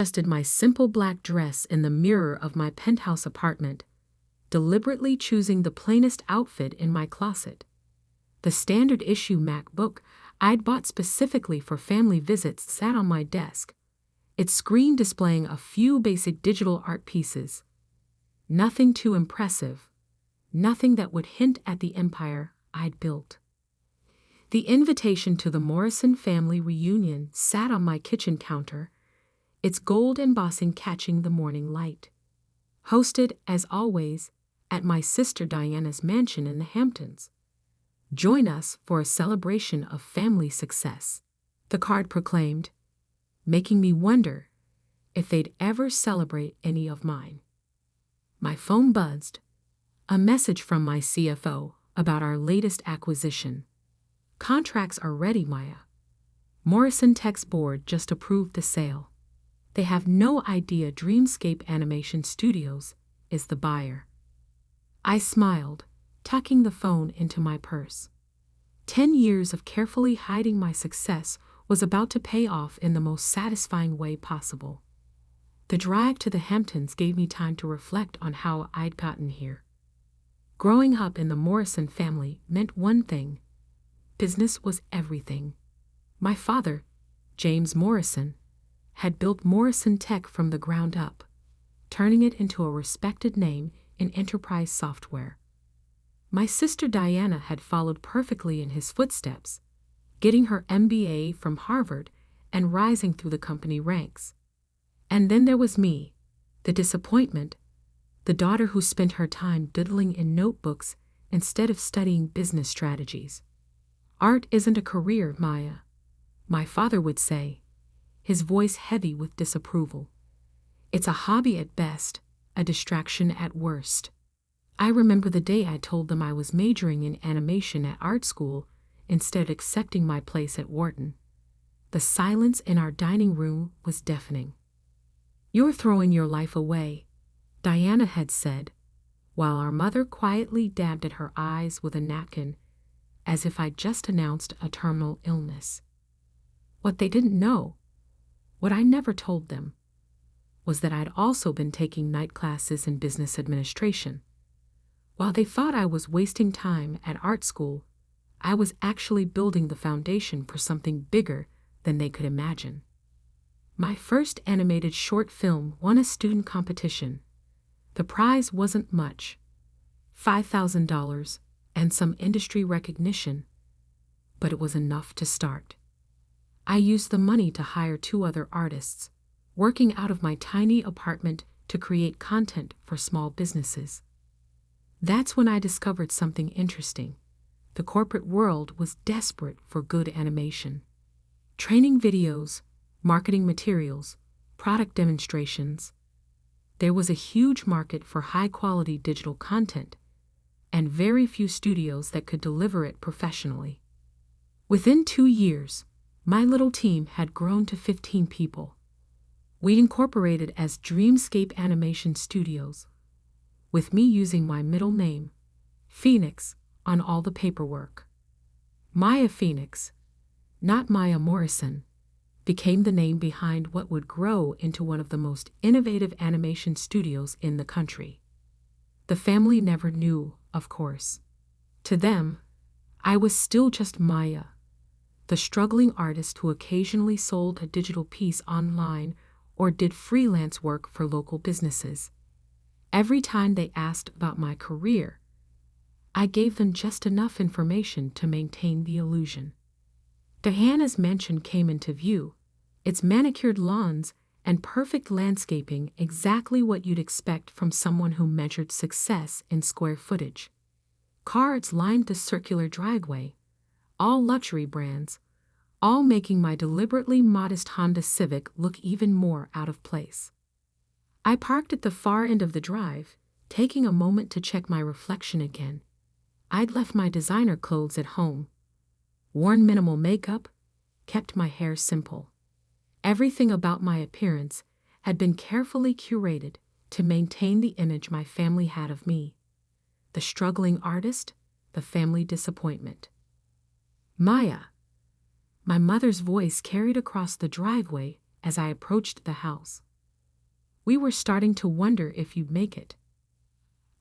adjusted my simple black dress in the mirror of my penthouse apartment, deliberately choosing the plainest outfit in my closet. The standard issue MacBook I'd bought specifically for family visits sat on my desk, its screen displaying a few basic digital art pieces. Nothing too impressive, nothing that would hint at the empire I'd built. The invitation to the Morrison family reunion sat on my kitchen counter, its gold embossing catching the morning light. Hosted, as always, at my sister Diana's mansion in the Hamptons. Join us for a celebration of family success, the card proclaimed, making me wonder if they'd ever celebrate any of mine. My phone buzzed, a message from my CFO about our latest acquisition. Contracts are ready, Maya. Morrison Tech's board just approved the sale. They have no idea Dreamscape Animation Studios is the buyer. I smiled, tucking the phone into my purse. 10 years of carefully hiding my success was about to pay off in the most satisfying way possible. The drive to the Hamptons gave me time to reflect on how I'd gotten here. Growing up in the Morrison family meant one thing: business was everything. My father, James Morrison, had built Morrison Tech from the ground up, turning it into a respected name in enterprise software. My sister Diana had followed perfectly in his footsteps, getting her MBA from Harvard and rising through the company ranks. And then there was me, the disappointment, the daughter who spent her time doodling in notebooks instead of studying business strategies. Art isn't a career, Maya, my father would say, his voice heavy with disapproval. It's a hobby at best, a distraction at worst. I remember the day I told them I was majoring in animation at art school instead of accepting my place at Wharton. The silence in our dining room was deafening. "You're throwing your life away," Diana had said, while our mother quietly dabbed at her eyes with a napkin, as if I'd just announced a terminal illness. What they didn't know, what I never told them, was that I'd also been taking night classes in business administration. While they thought I was wasting time at art school, I was actually building the foundation for something bigger than they could imagine. My first animated short film won a student competition. The prize wasn't much, $5,000 and some industry recognition, but it was enough to start. I used the money to hire 2 other artists, working out of my tiny apartment to create content for small businesses. That's when I discovered something interesting. The corporate world was desperate for good animation. Training videos, marketing materials, product demonstrations. There was a huge market for high-quality digital content, and very few studios that could deliver it professionally. Within 2 years, my little team had grown to 15 people. We incorporated as Dreamscape Animation Studios, with me using my middle name, Phoenix, on all the paperwork. Maya Phoenix, not Maya Morrison, became the name behind what would grow into one of the most innovative animation studios in the country. The family never knew, of course. To them, I was still just Maya, the struggling artist who occasionally sold a digital piece online or did freelance work for local businesses. Every time they asked about my career, I gave them just enough information to maintain the illusion. Diana's mansion came into view, its manicured lawns and perfect landscaping exactly what you'd expect from someone who measured success in square footage. Cars lined the circular driveway, all luxury brands, all making my deliberately modest Honda Civic look even more out of place. I parked at the far end of the drive, taking a moment to check my reflection again. I'd left my designer clothes at home, worn minimal makeup, kept my hair simple. Everything about my appearance had been carefully curated to maintain the image my family had of me. The struggling artist, the family disappointment. "Maya," my mother's voice carried across the driveway as I approached the house. We were starting to wonder if you'd make it."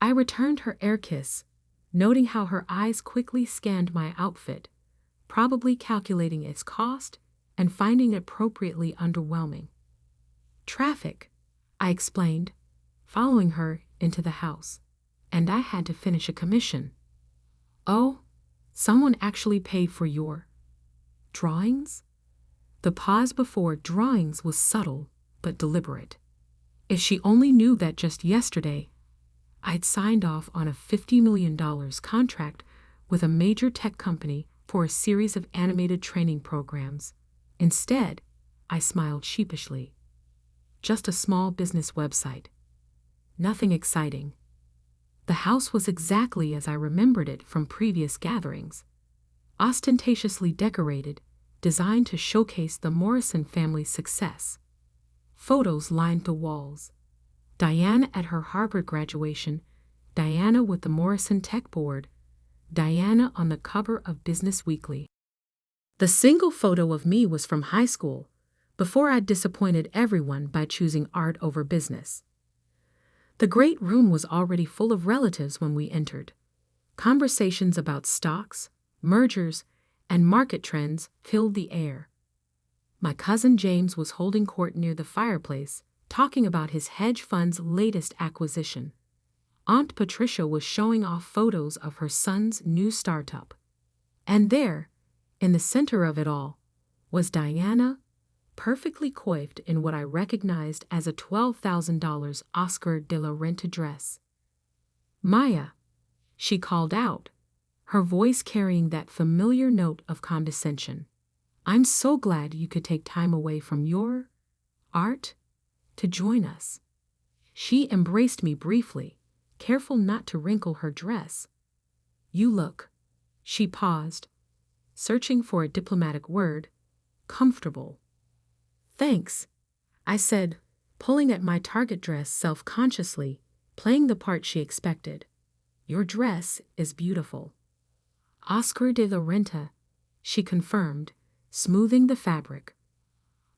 I returned her air kiss, noting how her eyes quickly scanned my outfit, probably calculating its cost and finding it appropriately underwhelming. "Traffic," I explained, following her into the house, "and I had to finish a commission." "Oh, someone actually paid for your drawings?" The pause before drawings was subtle but deliberate. If she only knew that just yesterday I'd signed off on a $50 million contract with a major tech company for a series of animated training programs. Instead, I smiled sheepishly. Just a small business website. Nothing exciting. The house was exactly as I remembered it from previous gatherings. Ostentatiously decorated, designed to showcase the Morrison family's success. Photos lined the walls. Diana at her Harvard graduation, Diana with the Morrison Tech Board, Diana on the cover of Business Weekly. The single photo of me was from high school, before I'd disappointed everyone by choosing art over business. The great room was already full of relatives when we entered. Conversations about stocks, mergers, and market trends filled the air. My cousin James was holding court near the fireplace, talking about his hedge fund's latest acquisition. Aunt Patricia was showing off photos of her son's new startup. And there, in the center of it all, was Diana, perfectly coiffed in what I recognized as a $12,000 Oscar de la Renta dress. "Maya," she called out, her voice carrying that familiar note of condescension. "I'm so glad you could take time away from your art to join us." She embraced me briefly, careful not to wrinkle her dress. "You look," she paused, searching for a diplomatic word, "comfortable." "Thanks," I said, pulling at my target dress self-consciously, playing the part she expected. "Your dress is beautiful." "Oscar de la Renta," she confirmed, smoothing the fabric.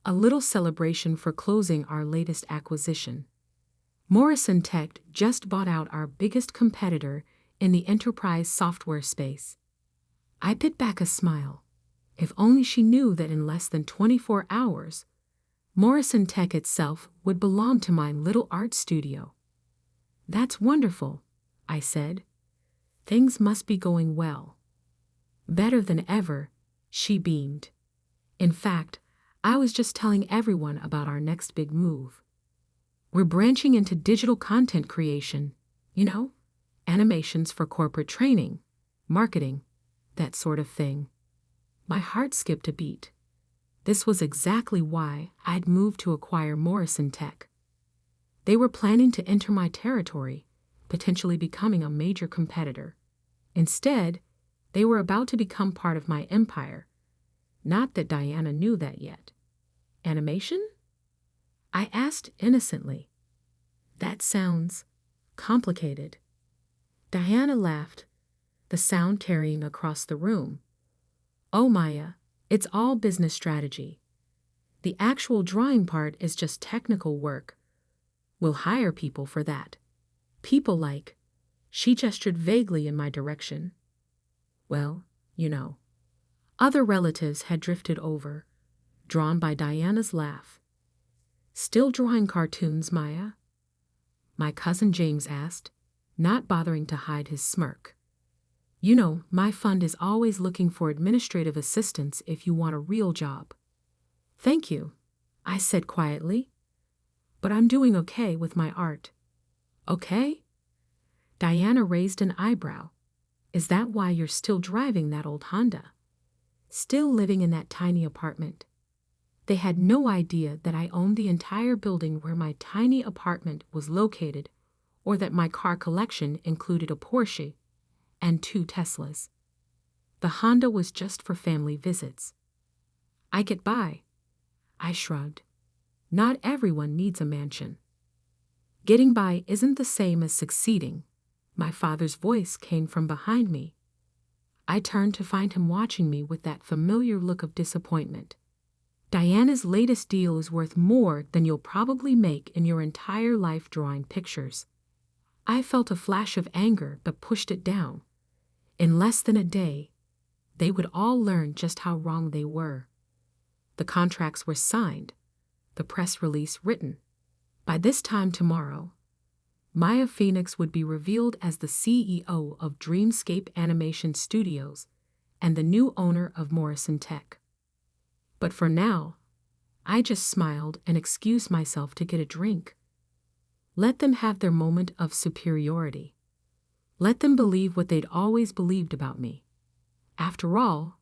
"A little celebration for closing our latest acquisition. Morrison Tech just bought out our biggest competitor in the enterprise software space." I bit back a smile. If only she knew that in less than 24 hours, Morrison Tech itself would belong to my little art studio. "That's wonderful," I said. "Things must be going well." "Better than ever," she beamed. "In fact, I was just telling everyone about our next big move. We're branching into digital content creation, animations for corporate training, marketing, that sort of thing." My heart skipped a beat. This was exactly why I'd moved to acquire Morrison Tech. They were planning to enter my territory, potentially becoming a major competitor. Instead, they were about to become part of my empire. Not that Diana knew that yet. "Animation?" I asked innocently. "That sounds complicated." Diana laughed, the sound carrying across the room. "Oh, Maya, it's all business strategy. The actual drawing part is just technical work. We'll hire people for that. People like," she gestured vaguely in my direction. "Well, Other relatives had drifted over, drawn by Diana's laugh. "Still drawing cartoons, Maya?" my cousin James asked, not bothering to hide his smirk. My fund is always looking for administrative assistants if you want a real job." "Thank you," I said quietly. "But I'm doing okay with my art." "Okay?" Diana raised an eyebrow. "Is that why you're still driving that old Honda? Still living in that tiny apartment?" They had no idea that I owned the entire building where my tiny apartment was located, or that my car collection included a Porsche and 2 Teslas. The Honda was just for family visits. "I get by," I shrugged. "Not everyone needs a mansion." "Getting by isn't the same as succeeding." My father's voice came from behind me. I turned to find him watching me with that familiar look of disappointment. Diana's latest deal is worth more than you'll probably make in your entire life drawing pictures. I felt a flash of anger but pushed it down. In less than a day, they would all learn just how wrong they were. The contracts were signed, the press release written. By this time tomorrow, Maya Phoenix would be revealed as the CEO of Dreamscape Animation Studios and the new owner of Morrison Tech. But for now, I just smiled and excused myself to get a drink. Let them have their moment of superiority. Let them believe what they'd always believed about me. After all,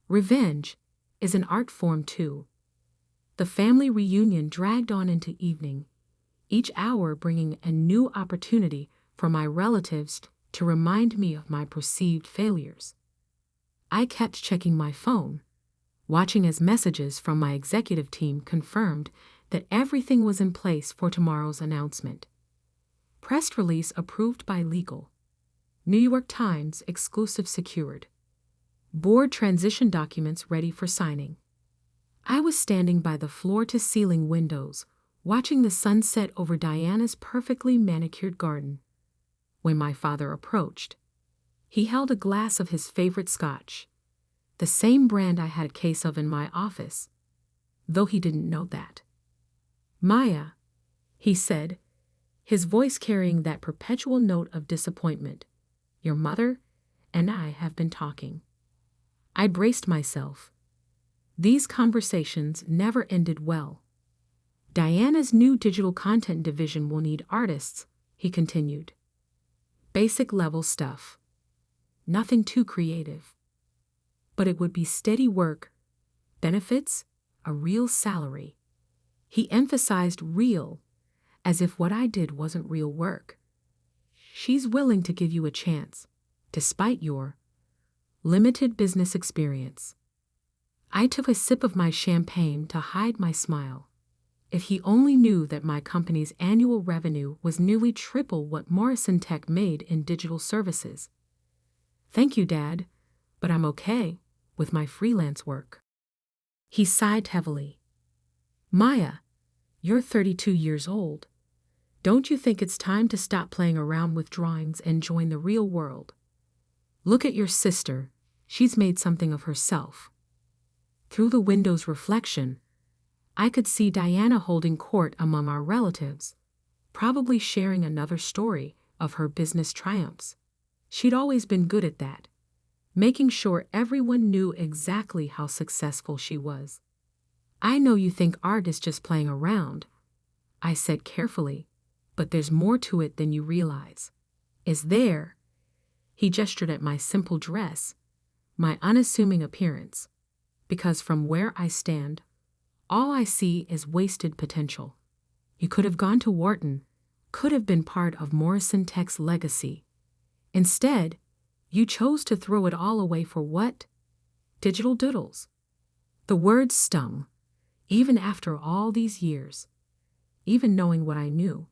revenge is an art form too. The family reunion dragged on into evening, each hour bringing a new opportunity for my relatives to remind me of my perceived failures. I kept checking my phone, watching as messages from my executive team confirmed that everything was in place for tomorrow's announcement. Press release approved by legal. New York Times exclusive secured. Board transition documents ready for signing. I was standing by the floor-to-ceiling windows, watching the sunset over Diana's perfectly manicured garden. When my father approached, he held a glass of his favorite scotch, the same brand I had a case of in my office, though he didn't know that. "Maya," he said, his voice carrying that perpetual note of disappointment, "your mother and I have been talking." I braced myself. These conversations never ended well. "Diana's new digital content division will need artists," he continued. "Basic level stuff. Nothing too creative. But it would be steady work, benefits, a real salary." He emphasized real, as if what I did wasn't real work. "She's willing to give you a chance, despite your limited business experience." I took a sip of my champagne to hide my smile. If he only knew that my company's annual revenue was nearly triple what Morrison Tech made in digital services. "Thank you, Dad, but I'm okay with my freelance work." He sighed heavily. "Maya, you're 32 years old. Don't you think it's time to stop playing around with drawings and join the real world? Look at your sister. She's made something of herself." Through the window's reflection, I could see Diana holding court among our relatives, probably sharing another story of her business triumphs. She'd always been good at that, making sure everyone knew exactly how successful she was. "I know you think art is just playing around," I said carefully, "but there's more to it than you realize." "Is there?" He gestured at my simple dress, my unassuming appearance, because from where I stand, all I see is wasted potential. You could have gone to Wharton, could have been part of Morrison Tech's legacy. Instead, you chose to throw it all away for what? Digital doodles. The words stung, even after all these years, even knowing what I knew.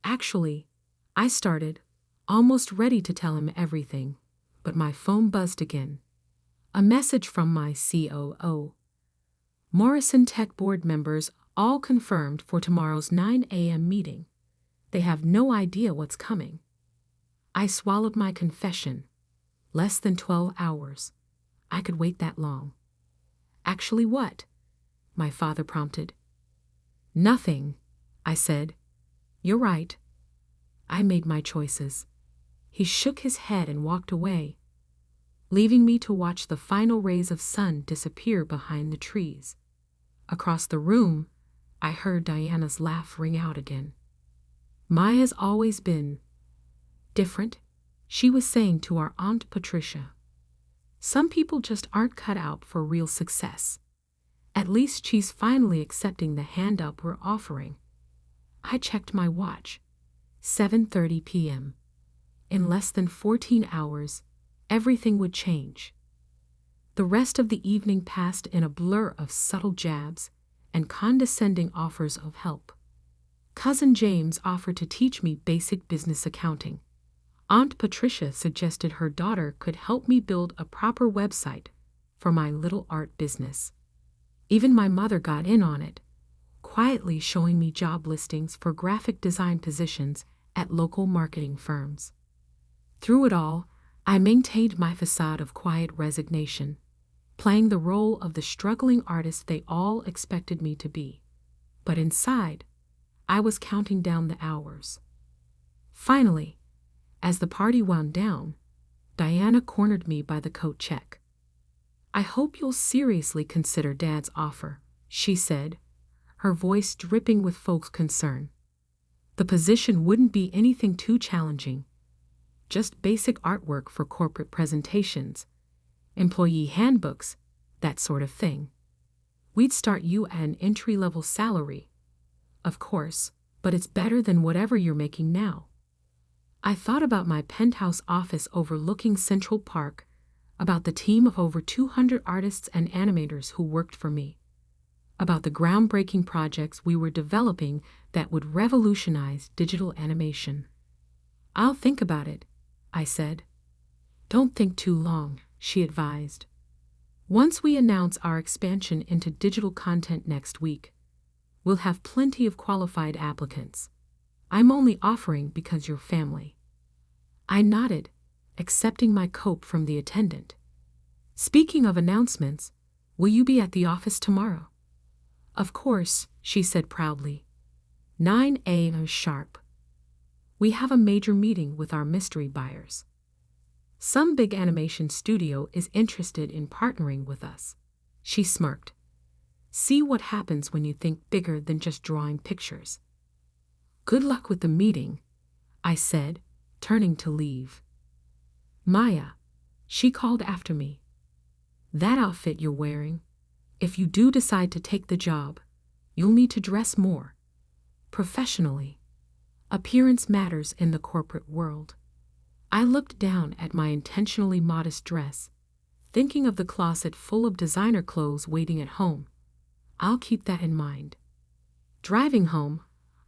Actually, I started, almost ready to tell him everything, but my phone buzzed again. A message from my COO. "Morrison Tech board members all confirmed for tomorrow's 9 a.m. meeting. They have no idea what's coming." I swallowed my confession. Less than 12 hours. I could wait that long. "Actually what?" my father prompted. "Nothing," I said. "You're right. I made my choices." He shook his head and walked away, leaving me to watch the final rays of sun disappear behind the trees. Across the room, I heard Diana's laugh ring out again. "Maya's always been different," she was saying to our Aunt Patricia. "Some people just aren't cut out for real success. At least she's finally accepting the hand up we're offering." I checked my watch. 7:30 p.m. In less than 14 hours, everything would change. The rest of the evening passed in a blur of subtle jabs and condescending offers of help. Cousin James offered to teach me basic business accounting. Aunt Patricia suggested her daughter could help me build a proper website for my little art business. Even my mother got in on it, quietly showing me job listings for graphic design positions at local marketing firms. Through it all, I maintained my facade of quiet resignation, playing the role of the struggling artist they all expected me to be. But inside, I was counting down the hours. Finally, as the party wound down, Diana cornered me by the coat check. "I hope you'll seriously consider Dad's offer," she said, her voice dripping with folk concern. "The position wouldn't be anything too challenging. Just basic artwork for corporate presentations, employee handbooks, that sort of thing. We'd start you at an entry-level salary, of course, but it's better than whatever you're making now." I thought about my penthouse office overlooking Central Park, about the team of over 200 artists and animators who worked for me, about the groundbreaking projects we were developing that would revolutionize digital animation. "I'll think about it," I said. "Don't think too long," she advised. "Once we announce our expansion into digital content next week, we'll have plenty of qualified applicants. I'm only offering because you're family." I nodded, accepting my cope from the attendant. "Speaking of announcements, will you be at the office tomorrow?" "Of course," she said proudly. 9 a.m. sharp. We have a major meeting with our mystery buyers. Some big animation studio is interested in partnering with us. She smirked. "See what happens when you think bigger than just drawing pictures." "Good luck with the meeting," I said, turning to leave. "Maya," she called after me. "That outfit you're wearing, if you do decide to take the job, you'll need to dress more professionally. Appearance matters in the corporate world." I looked down at my intentionally modest dress, thinking of the closet full of designer clothes waiting at home. I'll keep that in mind. Driving home,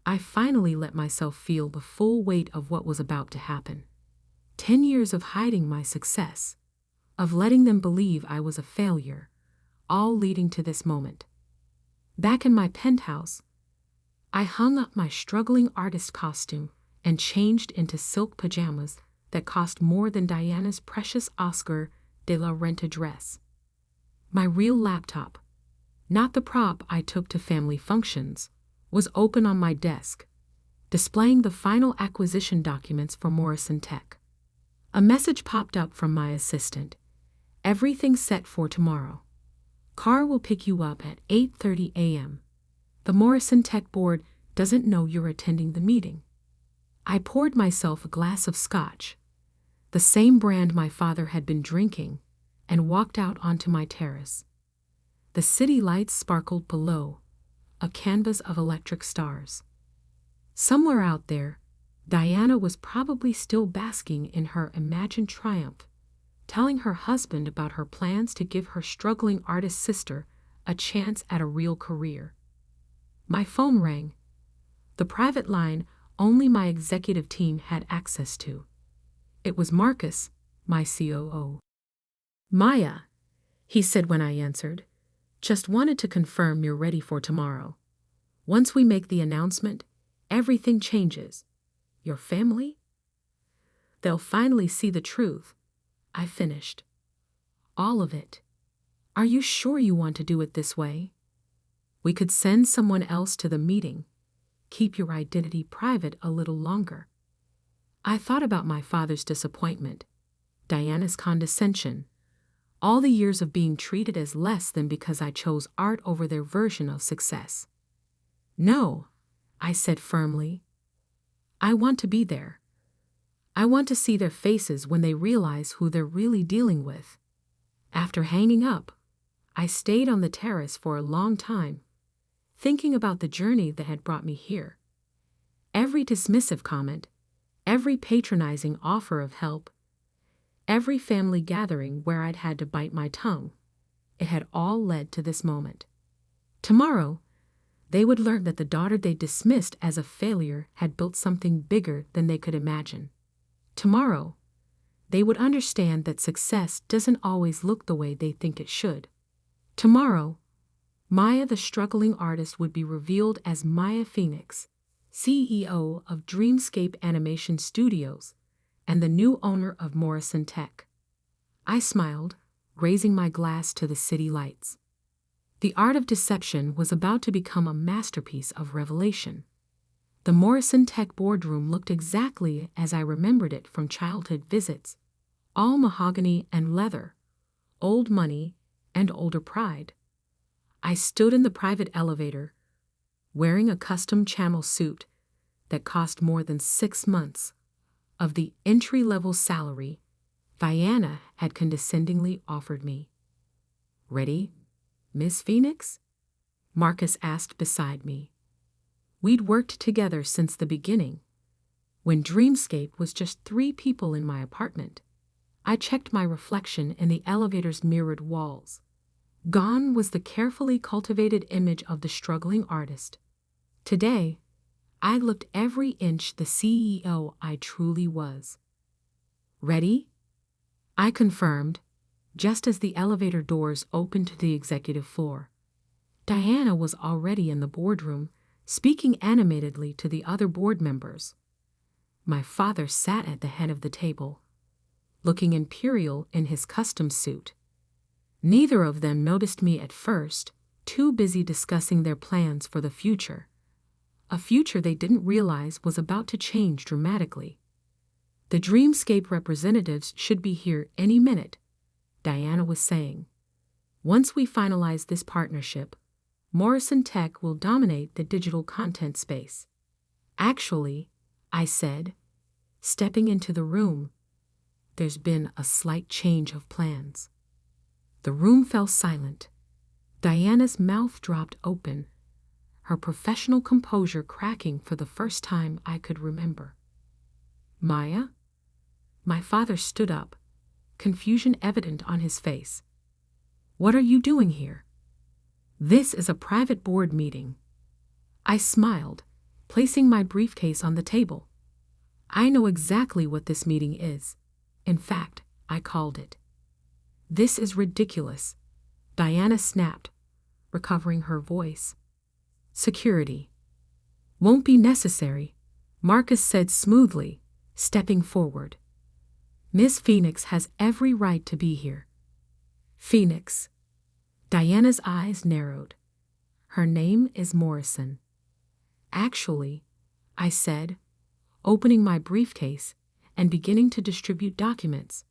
I finally let myself feel the full weight of what was about to happen. 10 years of hiding my success, of letting them believe I was a failure, all leading to this moment. Back in my penthouse, I hung up my struggling artist costume and changed into silk pajamas that cost more than Diana's precious Oscar de la Renta dress. My real laptop, not the prop I took to family functions, was open on my desk, displaying the final acquisition documents for Morrison Tech. A message popped up from my assistant. "Everything set for tomorrow. Car will pick you up at 8:30 a.m. The Morrison Tech board doesn't know you're attending the meeting." I poured myself a glass of scotch, the same brand my father had been drinking, and walked out onto my terrace. The city lights sparkled below, a canvas of electric stars. Somewhere out there, Diana was probably still basking in her imagined triumph, telling her husband about her plans to give her struggling artist sister a chance at a real career. My phone rang, the private line only my executive team had access to. It was Marcus, my COO. "Maya," he said when I answered, "just wanted to confirm you're ready for tomorrow. Once we make the announcement, everything changes. Your family? They'll finally see the truth," I finished. "All of it. Are you sure you want to do it this way? We could send someone else to the meeting. Keep your identity private a little longer." I thought about my father's disappointment, Diana's condescension, all the years of being treated as less than because I chose art over their version of success. "No," I said firmly. "I want to be there. I want to see their faces when they realize who they're really dealing with." After hanging up, I stayed on the terrace for a long time, thinking about the journey that had brought me here. Every dismissive comment, every patronizing offer of help, every family gathering where I'd had to bite my tongue, it had all led to this moment. Tomorrow, they would learn that the daughter they dismissed as a failure had built something bigger than they could imagine. Tomorrow, they would understand that success doesn't always look the way they think it should. Tomorrow, Maya, the struggling artist, would be revealed as Maya Phoenix, CEO of Dreamscape Animation Studios and the new owner of Morrison Tech. I smiled, raising my glass to the city lights. The art of deception was about to become a masterpiece of revelation. The Morrison Tech boardroom looked exactly as I remembered it from childhood visits, all mahogany and leather, old money and older pride. I stood in the private elevator, wearing a custom camel suit that cost more than 6 months of the entry-level salary Diana had condescendingly offered me. "Ready, Miss Phoenix?" Marcus asked beside me. We'd worked together since the beginning. When Dreamscape was just 3 people in my apartment, I checked my reflection in the elevator's mirrored walls. Gone was the carefully cultivated image of the struggling artist. Today, I looked every inch the CEO I truly was. "Ready?" I confirmed, just as the elevator doors opened to the executive floor. Diana was already in the boardroom, speaking animatedly to the other board members. My father sat at the head of the table, looking imperial in his custom suit. Neither of them noticed me at first, too busy discussing their plans for the future. A future they didn't realize was about to change dramatically. "The Dreamscape representatives should be here any minute," Diana was saying. "Once we finalize this partnership, Morrison Tech will dominate the digital content space." "Actually," I said, stepping into the room, "there's been a slight change of plans." The room fell silent. Diana's mouth dropped open, her professional composure cracking for the first time I could remember. "Maya?" My father stood up, confusion evident on his face. "What are you doing here?" "This is a private board meeting." I smiled, placing my briefcase on the table. "I know exactly what this meeting is. In fact, I called it." "This is ridiculous," Diana snapped, recovering her voice. "Security won't be necessary," Marcus said smoothly, stepping forward. "Miss Phoenix has every right to be here." "Phoenix." Diana's eyes narrowed. "Her name is Morrison." "Actually," I said, opening my briefcase and beginning to distribute documents,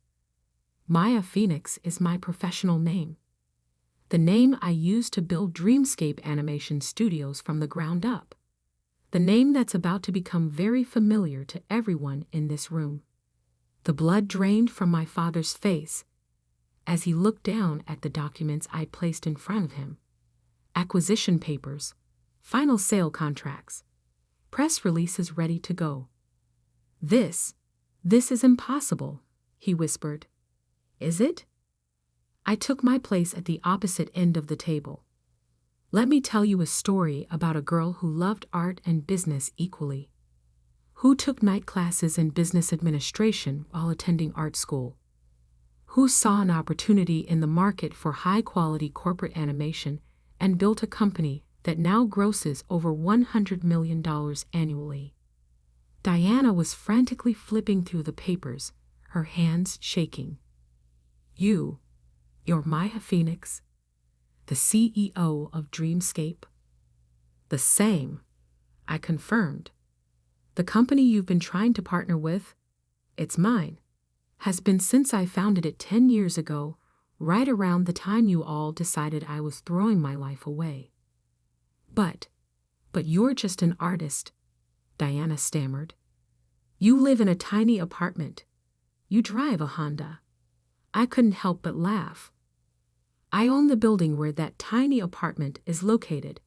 "Maya Phoenix is my professional name. The name I used to build Dreamscape Animation Studios from the ground up. The name that's about to become very familiar to everyone in this room." The blood drained from my father's face as he looked down at the documents I'd placed in front of him. Acquisition papers, final sale contracts, press releases ready to go. This is impossible," he whispered. "Is it?" I took my place at the opposite end of the table. "Let me tell you a story about a girl who loved art and business equally. Who took night classes in business administration while attending art school. Who saw an opportunity in the market for high-quality corporate animation and built a company that now grosses over $100 million annually." Diana was frantically flipping through the papers, her hands shaking. You're Maya Phoenix, the CEO of Dreamscape?" "The same," I confirmed. "The company you've been trying to partner with, it's mine, has been since I founded it 10 years ago, right around the time you all decided I was throwing my life away." But you're just an artist," Diana stammered. "You live in a tiny apartment. You drive a Honda." I couldn't help but laugh. "I own the building where that tiny apartment is located.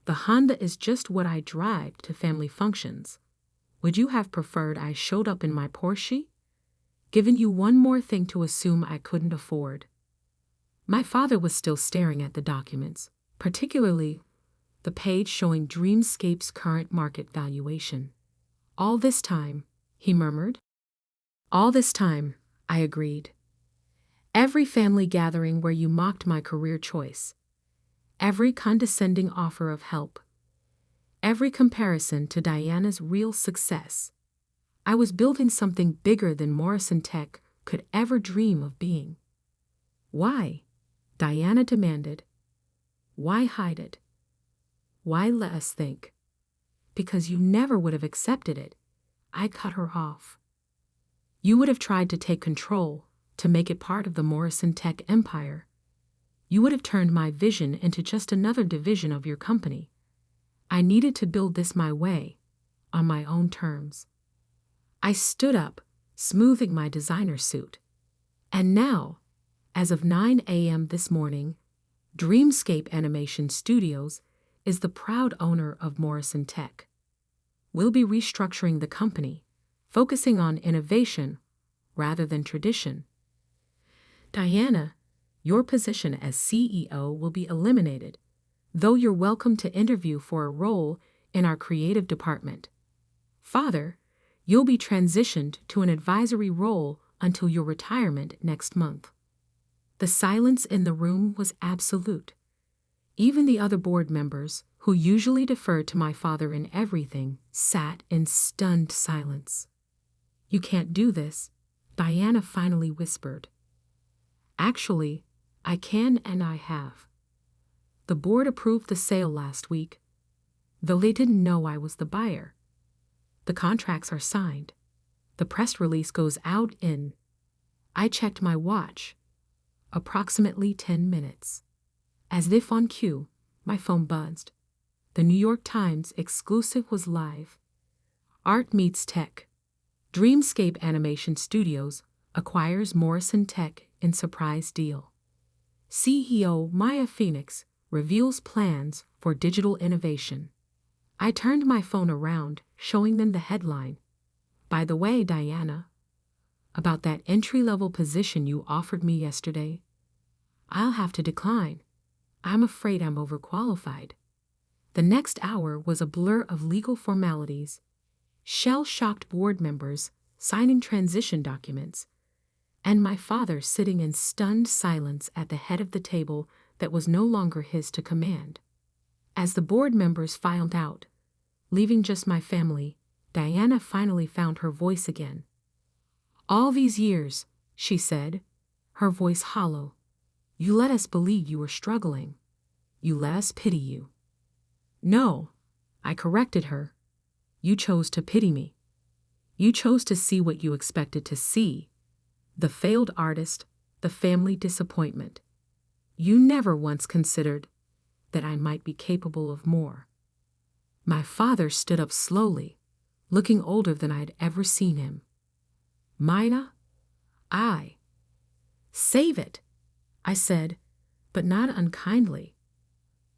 The Honda is just what I drive to family functions. Would you have preferred I showed up in my Porsche? Given you one more thing to assume I couldn't afford." My father was still staring at the documents, particularly the page showing Dreamscape's current market valuation. "All this time," he murmured. "All this time," I agreed. "Every family gathering where you mocked my career choice. Every condescending offer of help, every comparison to Diana's real success. I was building something bigger than Morrison Tech could ever dream of being. Why? Diana demanded. Why hide it? Why let us think? Because you never would have accepted it. I cut her off. You would have tried to take control, to make it part of the Morrison Tech empire. You would have turned my vision into just another division of your company. I needed to build this my way, on my own terms. I stood up, smoothing my designer suit. And now, as of 9 a.m. this morning, Dreamscape Animation Studios is the proud owner of Morrison Tech. We'll be restructuring the company, focusing on innovation rather than tradition. Diana, your position as CEO will be eliminated, though you're welcome to interview for a role in our creative department. Father, you'll be transitioned to an advisory role until your retirement next month. The silence in the room was absolute. Even the other board members, who usually deferred to my father in everything, sat in stunned silence. You can't do this, Diana finally whispered. Actually, I can and I have. The board approved the sale last week, though they didn't know I was the buyer. The contracts are signed. The press release goes out in... I checked my watch. Approximately 10 minutes. As if on cue, my phone buzzed. The New York Times exclusive was live. Art meets tech. Dreamscape Animation Studios acquires Morrison Tech in surprise deal. CEO Maya Phoenix reveals plans for digital innovation. I turned my phone around, showing them the headline. By the way, Diana, about that entry-level position you offered me yesterday, I'll have to decline. I'm afraid I'm overqualified. The next hour was a blur of legal formalities, shell-shocked board members signing transition documents, and my father sitting in stunned silence at the head of the table that was no longer his to command. As the board members filed out, leaving just my family, Diana finally found her voice again. All these years, she said, her voice hollow, you let us believe you were struggling. You let us pity you. No, I corrected her. You chose to pity me. You chose to see what you expected to see. The failed artist, the family disappointment. You never once considered that I might be capable of more. My father stood up slowly, looking older than I had ever seen him. Maya, save it, I said, but not unkindly.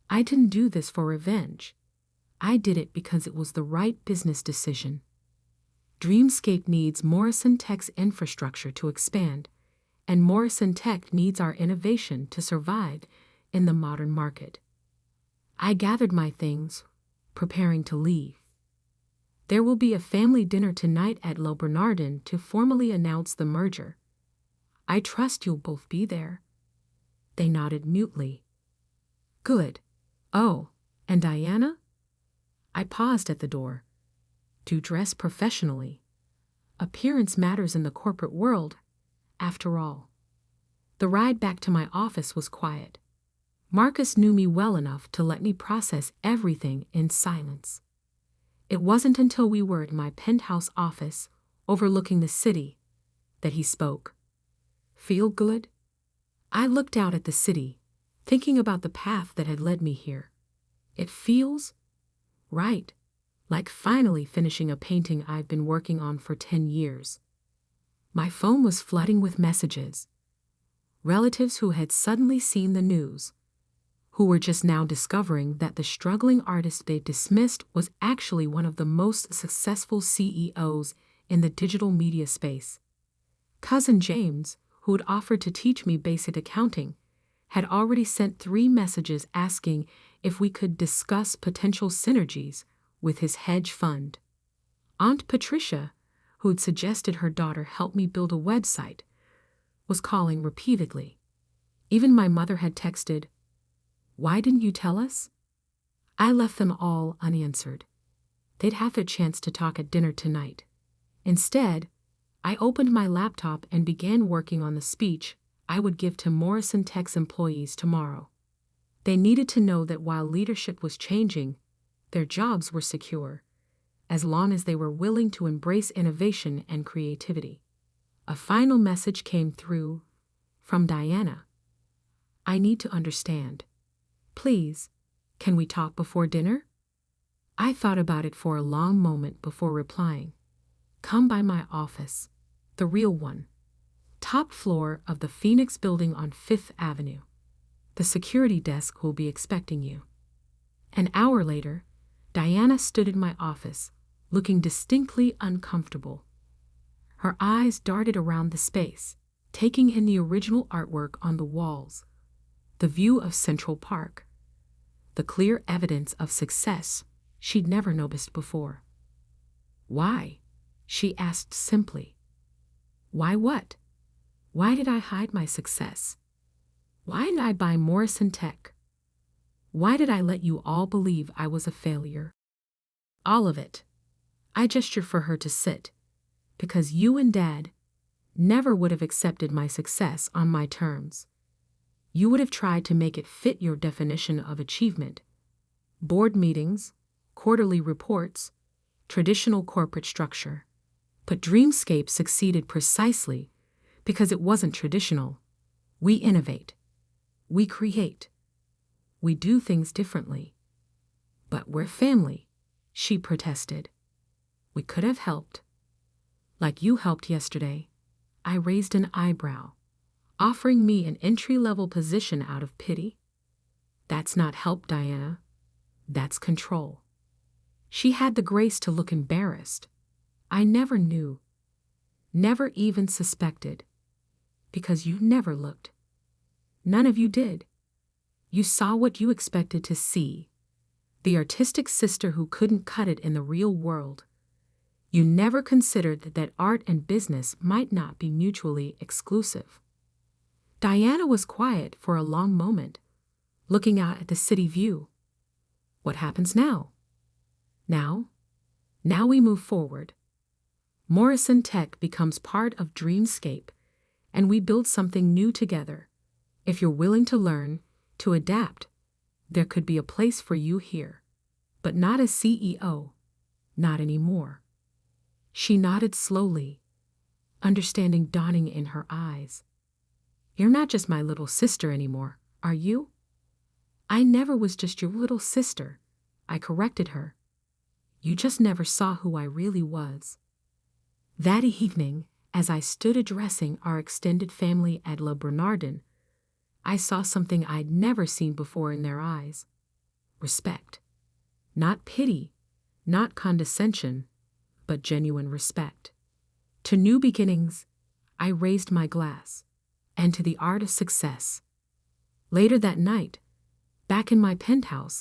I didn't do this for revenge. I did it because it was the right business decision. Dreamscape needs Morrison Tech's infrastructure to expand, and Morrison Tech needs our innovation to survive in the modern market. I gathered my things, preparing to leave. There will be a family dinner tonight at Le Bernardin to formally announce the merger. I trust you'll both be there. They nodded mutely. Good. Oh, and Diana? I paused at the door. To dress professionally. Appearance matters in the corporate world, after all. The ride back to my office was quiet. Marcus knew me well enough to let me process everything in silence. It wasn't until we were in my penthouse office, overlooking the city, that he spoke. Feel good? I looked out at the city, thinking about the path that had led me here. It feels right, like finally finishing a painting I've been working on for 10 years. My phone was flooding with messages. Relatives who had suddenly seen the news, who were just now discovering that the struggling artist they dismissed was actually one of the most successful CEOs in the digital media space. Cousin James, who had offered to teach me basic accounting, had already sent 3 messages asking if we could discuss potential synergies with his hedge fund. Aunt Patricia, who had suggested her daughter help me build a website, was calling repeatedly. Even my mother had texted, Why didn't you tell us? I left them all unanswered. They'd have their chance to talk at dinner tonight. Instead, I opened my laptop and began working on the speech I would give to Morrison Tech's employees tomorrow. They needed to know that while leadership was changing, their jobs were secure, as long as they were willing to embrace innovation and creativity. A final message came through from Diana. I need to understand. Please, can we talk before dinner? I thought about it for a long moment before replying. Come by my office, the real one. Top floor of the Phoenix building on 5th Avenue. The security desk will be expecting you. An hour later, Diana stood in my office, looking distinctly uncomfortable. Her eyes darted around the space, taking in the original artwork on the walls, the view of Central Park, the clear evidence of success she'd never noticed before. Why? She asked simply. Why what? Why did I hide my success? Why did I buy Morrison Tech? Why did I let you all believe I was a failure? All of it. I gestured for her to sit, because you and Dad never would have accepted my success on my terms. You would have tried to make it fit your definition of achievement. Board meetings, quarterly reports, traditional corporate structure. But Dreamscape succeeded precisely because it wasn't traditional. We innovate. We create. We do things differently. But we're family, she protested. We could have helped. Like you helped yesterday. I raised an eyebrow, offering me an entry-level position out of pity. That's not help, Diana. That's control. She had the grace to look embarrassed. I never knew, never even suspected, because you never looked. None of you did. You saw what you expected to see, the artistic sister who couldn't cut it in the real world. You never considered that art and business might not be mutually exclusive. Diana was quiet for a long moment, looking out at the city view. What happens now? Now we move forward. Morrison Tech becomes part of Dreamscape, and we build something new together. If you're willing to learn, to adapt, there could be a place for you here. But not as CEO. Not anymore. She nodded slowly, understanding dawning in her eyes. You're not just my little sister anymore, are you? I never was just your little sister, I corrected her. You just never saw who I really was. That evening, as I stood addressing our extended family at Le Bernardin, I saw something I'd never seen before in their eyes. Respect. Not pity, not condescension, but genuine respect. To new beginnings, I raised my glass, and to the art of success. Later that night, back in my penthouse,